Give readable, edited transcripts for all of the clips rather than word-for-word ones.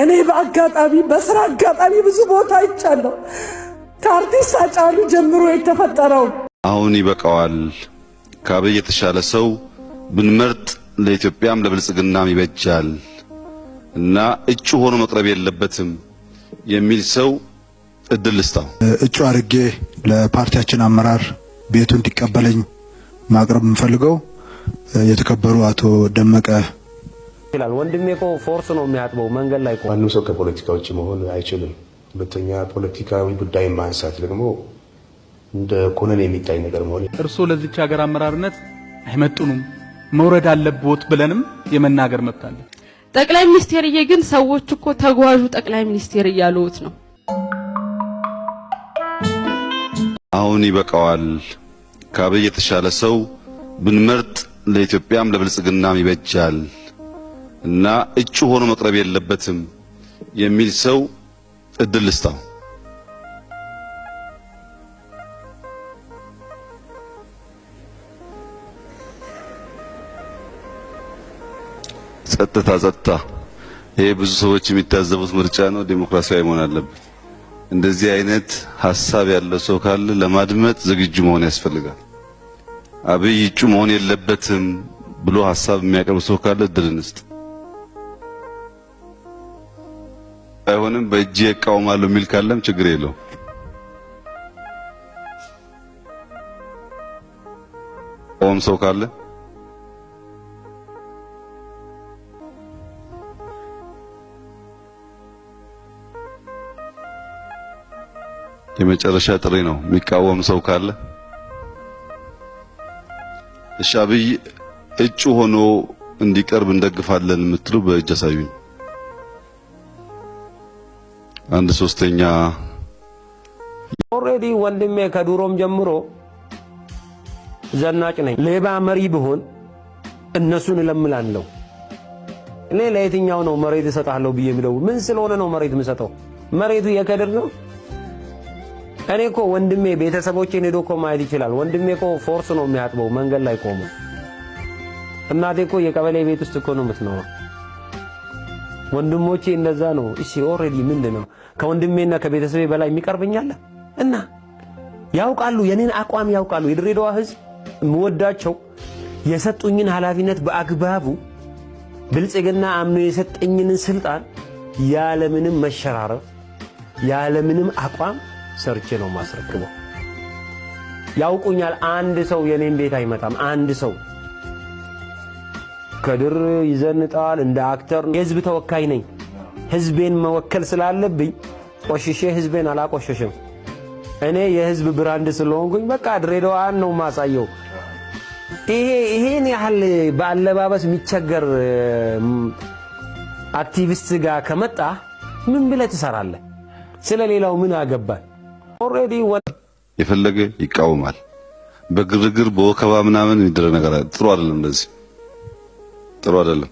እኔ በአጋጣሚ በስራ አጋጣሚ ብዙ ቦታ አይቻለሁ። ከአርቲስት ሃጫሉ ጀምሮ የተፈጠረው አሁን ይበቃዋል። ከአብይ የተሻለ ሰው ብንመርጥ ለኢትዮጵያም ለብልጽግናም ይበጃል እና እጩ ሆኖ መቅረብ የለበትም የሚል ሰው እድል ልስጣው። እጩ አድርጌ ለፓርቲያችን አመራር ቤቱ እንዲቀበለኝ ማቅረብ የምፈልገው የተከበሩ አቶ ደመቀ ይላል። ወንድሜ እኮ ፎርስ ነው የሚያጥበው መንገድ ላይ ማንም ሰው ከፖለቲካ ውጭ መሆን አይችልም። ሁለተኛ ፖለቲካዊ ጉዳይ ማንሳት ደግሞ እንደ ኮነን የሚታይ ነገር መሆን እርሶ ለዚች ሀገር አመራርነት አይመጡንም መውረድ አለቦት ብለንም የመናገር መብት አለ። ጠቅላይ ሚኒስቴርዬ ግን ሰዎች እኮ ተጓዡ ጠቅላይ ሚኒስቴር እያሉት ነው። አሁን ይበቃዋል። ከአብይ የተሻለ ሰው ብንመርጥ ለኢትዮጵያም ለብልጽግናም ይበጃል እና እጩ ሆኖ መቅረብ የለበትም የሚል ሰው እድል ልስጣው። ጸጥታ ይሄ ብዙ ሰዎች የሚታዘቡት ምርጫ ነው። ዲሞክራሲያዊ መሆን አለበት። እንደዚህ አይነት ሐሳብ ያለው ሰው ካለ ለማድመጥ ዝግጁ መሆን ያስፈልጋል። አብይ እጩ መሆን የለበትም ብሎ ሐሳብ የሚያቀርብ ሰው ካለ እድል እንስጥ። አይሆንም በእጅ እቃወማለሁ የሚል ካለም ችግር የለውም። ቆም ሰው ካለ የመጨረሻ ጥሪ ነው። የሚቃወም ሰው ካለ እሺ አብይ እጩ ሆኖ እንዲቀርብ እንደግፋለን የምትሉ በእጅ አሳዩኝ። አንድ ሶስተኛ ኦሬዲ ወንድሜ ከዱሮም ጀምሮ ዘናጭ ነኝ። ሌባ መሪ ብሆን እነሱን እለምላለሁ። እኔ ለየትኛው ነው መሬት እሰጣለሁ ብዬ የሚለው? ምን ስለሆነ ነው መሬት የምሰጠው? መሬቱ የከድር ነው። እኔ እኮ ወንድሜ ቤተሰቦቼን ሄዶ እኮ ማየት ይችላል። ወንድሜ እኮ ፎርስ ነው የሚያጥበው መንገድ ላይ ቆሞ። እናቴ እኮ የቀበሌ ቤት ውስጥ እኮ ነው የምትኖረው። ወንድሞቼ እንደዛ ነው። እሺ ኦሬዲ ምንድነው ከወንድሜና ከቤተሰቤ በላይ የሚቀርብኛል? እና ያውቃሉ፣ የኔን አቋም ያውቃሉ። የድሬዳዋ ሕዝብ የምወዳቸው የሰጡኝን ኃላፊነት በአግባቡ ብልጽግና አምኖ የሰጠኝን ስልጣን ያለምንም መሸራረፍ ያለምንም አቋም ሰርቼ ነው ማስረክበው። ያውቁኛል። አንድ ሰው የኔን ቤት አይመጣም። አንድ ሰው ከድር ይዘንጣል እንደ አክተር። የህዝብ ተወካይ ነኝ። ህዝቤን መወከል ስላለብኝ ቆሽሼ ህዝቤን አላቆሸሽም። እኔ የህዝብ ብራንድ ስለሆንኩኝ በቃ ድሬዳዋን ነው ማሳየው። ይሄን ያህል በአለባበስ የሚቸገር አክቲቪስት ጋር ከመጣ ምን ብለህ ትሰራለህ? ስለሌላው ምን አገባህ? ኦሬዲ የፈለገ ይቃወማል። በግርግር በወከባ ምናምን የሚደረግ ነገር ጥሩ አይደለም። እንደዚህ ጥሩ አይደለም።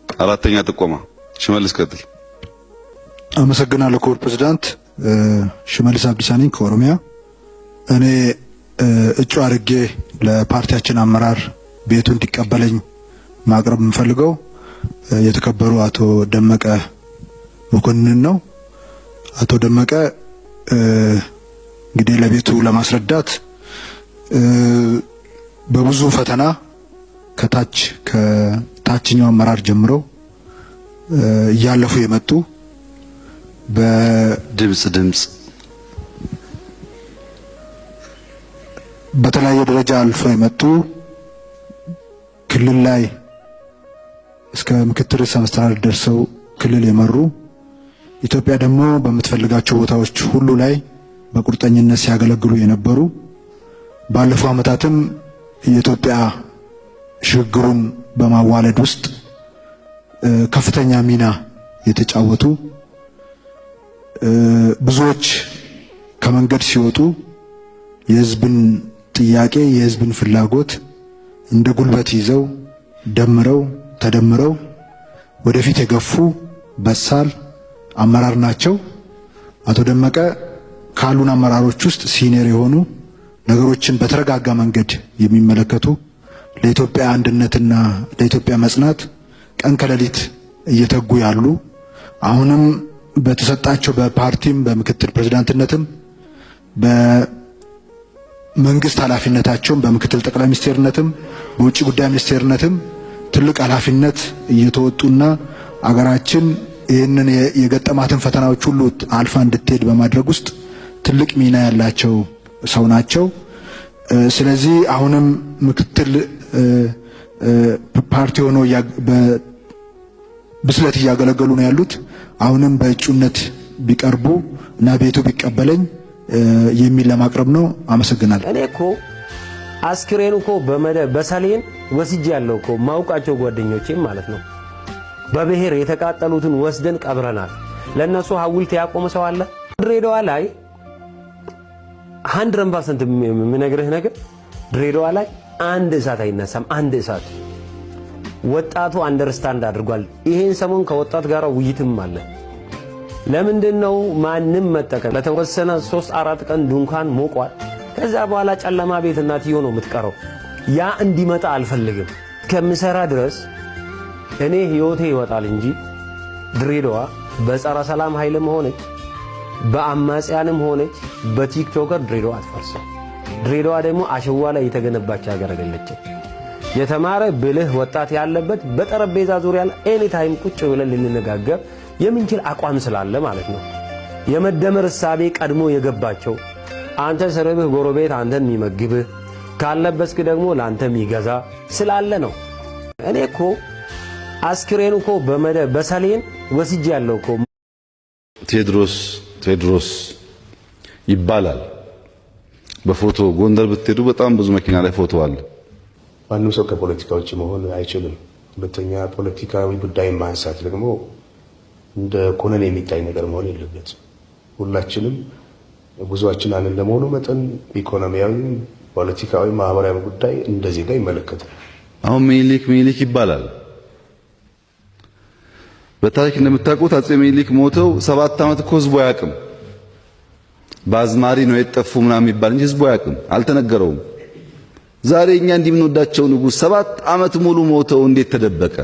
አራተኛ ጥቆማ ሽመልስ ቀጥል። አመሰግናለሁ ክቡር ፕሬዝዳንት። ሽመልስ አብዲሳ ነኝ ከኦሮሚያ። እኔ እጩ አድርጌ ለፓርቲያችን አመራር ቤቱ እንዲቀበለኝ ማቅረብ የምፈልገው የተከበሩ አቶ ደመቀ መኮንን ነው። አቶ ደመቀ እንግዲህ ለቤቱ ለማስረዳት በብዙ ፈተና ከታችኛው አመራር ጀምሮ እያለፉ የመጡ ድምጽ በተለያየ ደረጃ አልፈው የመጡ ክልል ላይ እስከ ምክትል ርዕሰ መስተዳድር ደርሰው ክልል የመሩ ኢትዮጵያ ደግሞ በምትፈልጋቸው ቦታዎች ሁሉ ላይ በቁርጠኝነት ሲያገለግሉ የነበሩ ባለፈው ዓመታትም የኢትዮጵያ ሽግግሩን በማዋለድ ውስጥ ከፍተኛ ሚና የተጫወቱ ብዙዎች ከመንገድ ሲወጡ የሕዝብን ጥያቄ የሕዝብን ፍላጎት እንደ ጉልበት ይዘው ተደምረው ወደፊት የገፉ በሳል አመራር ናቸው። አቶ ደመቀ ካሉን አመራሮች ውስጥ ሲኒየር የሆኑ ነገሮችን በተረጋጋ መንገድ የሚመለከቱ ለኢትዮጵያ አንድነትና ለኢትዮጵያ መጽናት ቀን ከሌሊት እየተጉ ያሉ አሁንም በተሰጣቸው በፓርቲም በምክትል ፕሬዝዳንትነትም በመንግስት ኃላፊነታቸውም በምክትል ጠቅላይ ሚኒስትርነትም በውጭ ጉዳይ ሚኒስትርነትም ትልቅ ኃላፊነት እየተወጡና አገራችን ይህንን የገጠማትን ፈተናዎች ሁሉ አልፋ እንድትሄድ በማድረግ ውስጥ ትልቅ ሚና ያላቸው ሰው ናቸው። ስለዚህ አሁንም ምክትል ፓርቲ ሆኖ በብስለት እያገለገሉ ነው ያሉት። አሁንም በእጩነት ቢቀርቡ እና ቤቱ ቢቀበለኝ የሚል ለማቅረብ ነው። አመሰግናለሁ። እኔ እኮ አስክሬን እኮ በሰሌን ወስጄ ያለው እኮ ማውቃቸው ጓደኞቼም ማለት ነው በብሔር የተቃጠሉትን ወስደን ቀብረናል። ለነሱ ሐውልት ያቆመ ሰው አለ? ድሬዳዋ ላይ 100% የምነግርህ ነገር ድሬዳዋ ላይ አንድ እሳት አይነሳም። አንድ እሳት ወጣቱ አንደርስታንድ አድርጓል። ይሄን ሰሞን ከወጣት ጋር ውይይትም አለ። ለምንድነው ማንም መጠቀም ለተወሰነ 3-4 ቀን ድንኳን ሞቋል። ከዛ በኋላ ጨለማ ቤትና ትዮ ነው የምትቀረው። ያ እንዲመጣ አልፈልግም። ከምሰራ ድረስ እኔ ህይወቴ ይወጣል እንጂ ድሬዳዋ በጸረ ሰላም ኃይልም ሆነች በአማጽያንም ሆነች በቲክቶከር ድሬዳዋ አትፈርስም። ድሬዳዋ ደግሞ አሸዋ ላይ የተገነባች ሀገር አይደለችም። የተማረ ብልህ ወጣት ያለበት በጠረጴዛ ዙሪያ ኤኒ ታይም ቁጭ ብለን ልንነጋገር የምንችል አቋም ስላለ ማለት ነው። የመደመር እሳቤ ቀድሞ የገባቸው አንተ ሰርብህ ጎረቤት አንተን የሚመግብህ ካለበስክ ደግሞ ላንተ የሚገዛ ስላለ ነው። እኔ እኮ አስክሬን እኮ በሰሌን ወስጄ ያለው እኮ ቴድሮስ ይባላል። በፎቶ ጎንደር ብትሄዱ በጣም ብዙ መኪና ላይ ፎቶ አለ። ማንም ሰው ከፖለቲካ ውጭ መሆን አይችልም። ሁለተኛ ፖለቲካዊ ጉዳይ ማንሳት ደግሞ እንደ ኮነን የሚታይ ነገር መሆን የለበትም። ሁላችንም ጉዟችን አንድ እንደመሆኑ መጠን ኢኮኖሚያዊ፣ ፖለቲካዊ፣ ማህበራዊ ጉዳይ እንደዚህ ጋር ይመለከታል። አሁን ሚኒሊክ ይባላል። በታሪክ እንደምታውቁት አጼ ሚኒሊክ ሞተው 7 ዓመት እኮ ህዝቡ አያውቅም። በአዝማሪ ነው የጠፉ ምናምን የሚባል እንጂ ህዝቡ አያውቅም፣ አልተነገረውም። ዛሬ እኛ እንደምንወዳቸው ንጉስ 7 ዓመት ሙሉ ሞተው እንዴት ተደበቀ?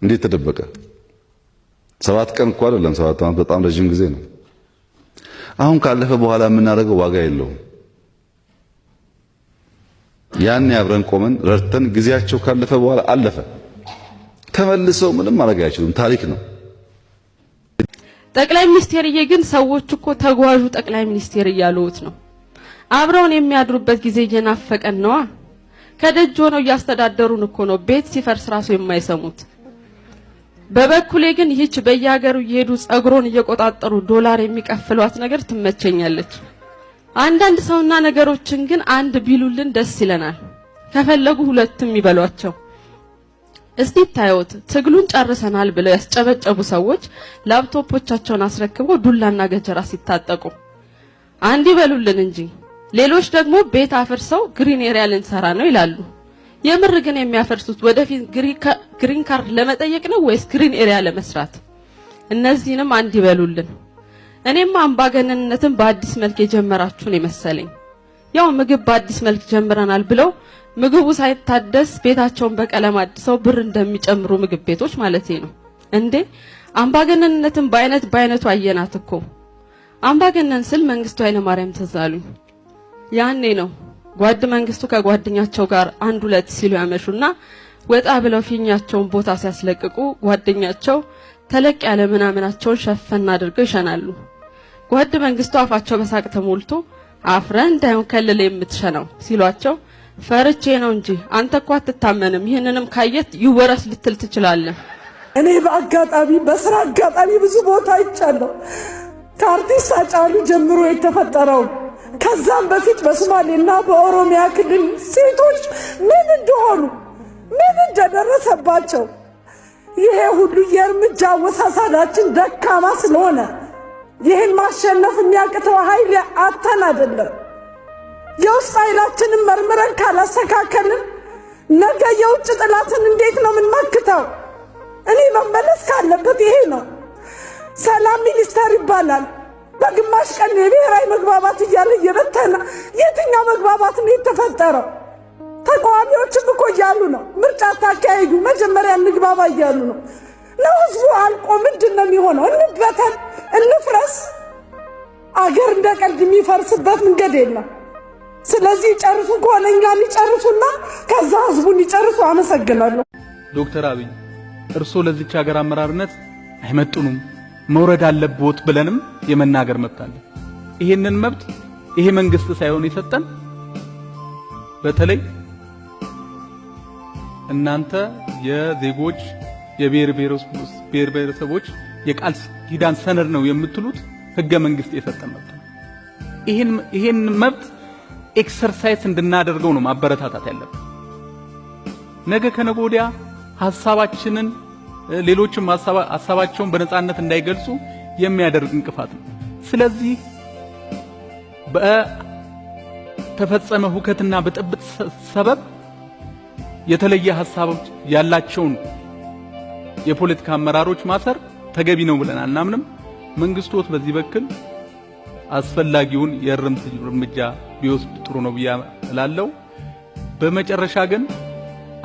እንዴት ተደበቀ? 7 ቀን እኮ አይደለም፣ 7 ዓመት በጣም ረጅም ጊዜ ነው። አሁን ካለፈ በኋላ የምናደርገው ዋጋ የለውም። ያን አብረን ቆመን ረድተን ጊዜያቸው ካለፈ በኋላ አለፈ። ተመልሰው ምንም ማድረግ አይችሉም። ታሪክ ነው። ጠቅላይ ሚኒስቴርዬ ግን ሰዎች እኮ ተጓዡ ጠቅላይ ሚኒስቴር እያሉት ነው። አብረውን የሚያድሩበት ጊዜ እየናፈቀን ነዋ። ከደጅ ሆነው እያስተዳደሩን እኮ ነው፣ ቤት ሲፈርስ ራሱ የማይሰሙት። በበኩሌ ግን ይህች በየሀገሩ እየሄዱ ጸጉሮን እየቆጣጠሩ ዶላር የሚቀፍሏት ነገር ትመቸኛለች። አንዳንድ ሰውና ነገሮችን ግን አንድ ቢሉልን ደስ ይለናል። ከፈለጉ ሁለትም ይበሏቸው። እስቲ ታዩት፣ ትግሉን ጨርሰናል ብለው ያስጨበጨቡ ሰዎች ላፕቶፖቻቸውን አስረክበው ዱላና ገጀራ ሲታጠቁ አንድ ይበሉልን እንጂ። ሌሎች ደግሞ ቤት አፍርሰው ግሪን ኤሪያ ልንሰራ ነው ይላሉ። የምር ግን የሚያፈርሱት ወደፊት ግሪን ካርድ ለመጠየቅ ነው ወይስ ግሪን ኤሪያ ለመስራት? እነዚህንም አንድ ይበሉልን። እኔም አምባገነንነትን በአዲስ መልክ የጀመራችሁን የመሰለኝ። ያው ምግብ በአዲስ መልክ ጀምረናል ብለው ምግቡ ሳይታደስ ቤታቸውን በቀለም አድሰው ብር እንደሚጨምሩ ምግብ ቤቶች ማለት ነው እንዴ። አምባገነንነትን በአይነቱ አየናት እኮ። አምባገነን ስል መንግስቱ ኃይለማርያም ትዝ አሉኝ። ያኔ ነው ጓድ መንግስቱ ከጓደኛቸው ጋር 1-2 ሲሉ ያመሹና ወጣ ብለው ፊኛቸውን ቦታ ሲያስለቅቁ ጓደኛቸው ተለቅ ያለ ምናምናቸውን ሸፈን አድርገው ይሸናሉ። ጓድ መንግስቱ አፋቸው በሳቅ ተሞልቶ አፍረን እንዳይሆን ከለለ የምትሸናው ሲሏቸው ፈርቼ ነው እንጂ አንተ እኮ አትታመንም፣ ይሄንንም ካየት ይወረስ ልትል ትችላለህ። እኔ በስራ አጋጣሚ ብዙ ቦታ አይቻለሁ። ከአርቲስት ሃጫሉ ጀምሮ የተፈጠረው ከዛም በፊት በሶማሌና በኦሮሚያ ክልል ሴቶች ምን እንደሆኑ ምን እንደደረሰባቸው ይሄ ሁሉ የእርምጃ አወሳሳዳችን ደካማ ስለሆነ ይህን ማሸነፍ የሚያቅተው ኃይል አተን አይደለም። የውስጥ ኃይላችንን መርምረን ካላስተካከልን ነገ የውጭ ጥላትን እንዴት ነው የምንመክተው? እኔ መመለስ ካለበት ይሄ ነው። ሰላም ሚኒስተር ይባላል። በግማሽ ቀን የብሔራዊ መግባባት እያለ እየበተነ የትኛው መግባባት ነው የተፈጠረው? ተቃዋሚዎችም እኮ እያሉ ነው ምርጫ ታካሂዱ መጀመሪያ እንግባባ እያሉ ነው። ለህዝቡ አልቆ ምንድነው የሚሆነው? እንበተን እንፍረስ። አገር እንደ ቀልድ የሚፈርስበት መንገድ የለም። ስለዚህ ጨርሱ ከሆነ እኛን ይጨርሱና ከዛ ህዝቡን ይጨርሱ። አመሰግናለሁ። ዶክተር አብይ እርሶ ለዚች ሀገር አመራርነት አይመጡንም መውረድ አለብዎት ብለንም የመናገር መብት አለ። ይሄንን መብት ይሄ መንግስት ሳይሆን የሰጠን በተለይ እናንተ የዜጎች የብሔር ብሔረሰቦች የቃል ኪዳን ሰነድ ነው የምትሉት ህገ መንግስት የሰጠን መብት ነው። ይሄን መብት ኤክሰርሳይዝ እንድናደርገው ነው ማበረታታት ያለብን። ነገ ከነገ ወዲያ ሐሳባችንን ሌሎችም ሐሳባቸውን በነጻነት እንዳይገልጹ የሚያደርግ እንቅፋት ነው። ስለዚህ በተፈጸመ ሁከትና በጥብጥ ሰበብ የተለየ ሐሳቦች ያላቸውን የፖለቲካ አመራሮች ማሰር ተገቢ ነው ብለን አናምንም። መንግስቶት በዚህ በኩል አስፈላጊውን የእርምት እርምጃ ቢወስድ ጥሩ ነው ብያለሁ። በመጨረሻ ግን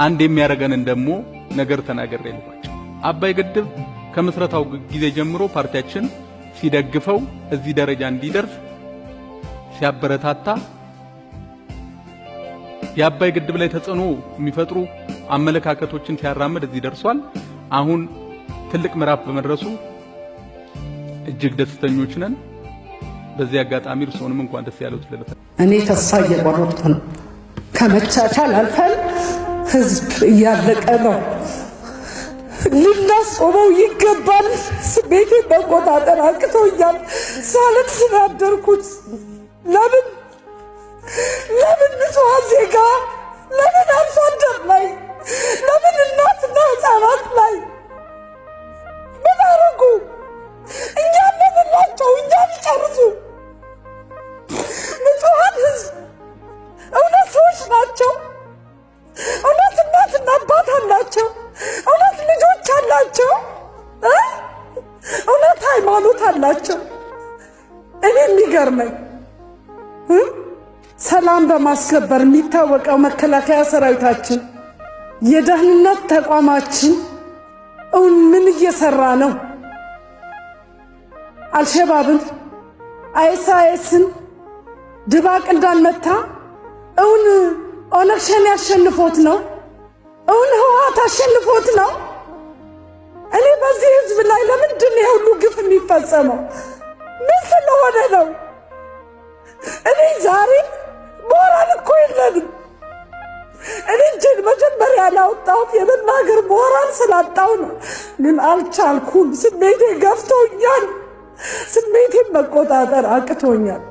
አንድ የሚያረጋንን ደግሞ ነገር ተናገር ያለባቸው አባይ ግድብ ከምስረታው ጊዜ ጀምሮ ፓርቲያችን ሲደግፈው እዚህ ደረጃ እንዲደርስ ሲያበረታታ የአባይ ግድብ ላይ ተጽዕኖ የሚፈጥሩ አመለካከቶችን ሲያራምድ እዚህ ደርሷል። አሁን ትልቅ ምዕራፍ በመድረሱ እጅግ ደስተኞች ነን። በዚህ አጋጣሚ እርሶንም እንኳን ደስ ያለው ትልልታ እኔ ተስፋ እየቆረጥኩ ነው። ከመቻቻል አልፈን ህዝብ እያለቀ ነው። ልናስቆመው ይገባል። ስሜቴን መቆጣጠር አቅቶኛል። ሳለቅስ ስላደርኩት ለምን ንጹሐን ዜጋ ለምን አርሶ አደር ላይ ለምን እናትና ህፃናት ላይ ምን አረጉ? እኛን ለምንላቸው እኛን ይጨርሱ። ንጹሐን ህዝብ እውነት ሰዎች ናቸው። እውነት እናትና አባት አላቸው። እውነት ልጆች አላቸው። እውነት ሃይማኖት አላቸው። እኔ የሚገርመኝ ሰላም በማስከበር የሚታወቀው መከላከያ ሰራዊታችን የደህንነት ተቋማችን እውን ምን እየሰራ ነው? አልሸባብን አይኤስአይኤስን ድባቅ እንዳልመታ እውን ኦነግ ሸኔ ያሸንፎት ነው? እውን ህወሓት አሸንፎት ነው? እኔ በዚህ ህዝብ ላይ ለምንድን ነው ሁሉ ግፍ የሚፈጸመው? ምን ስለሆነ ነው? እኔ ዛሬ ሞራል እኮ የለንም። እኔ እጄን መጀመሪያ ላወጣሁት የመናገር ሞራል ስላጣው ነው። ግን አልቻልኩም። ስሜቴ ገፍቶኛል። ስሜቴን መቆጣጠር አቅቶኛል።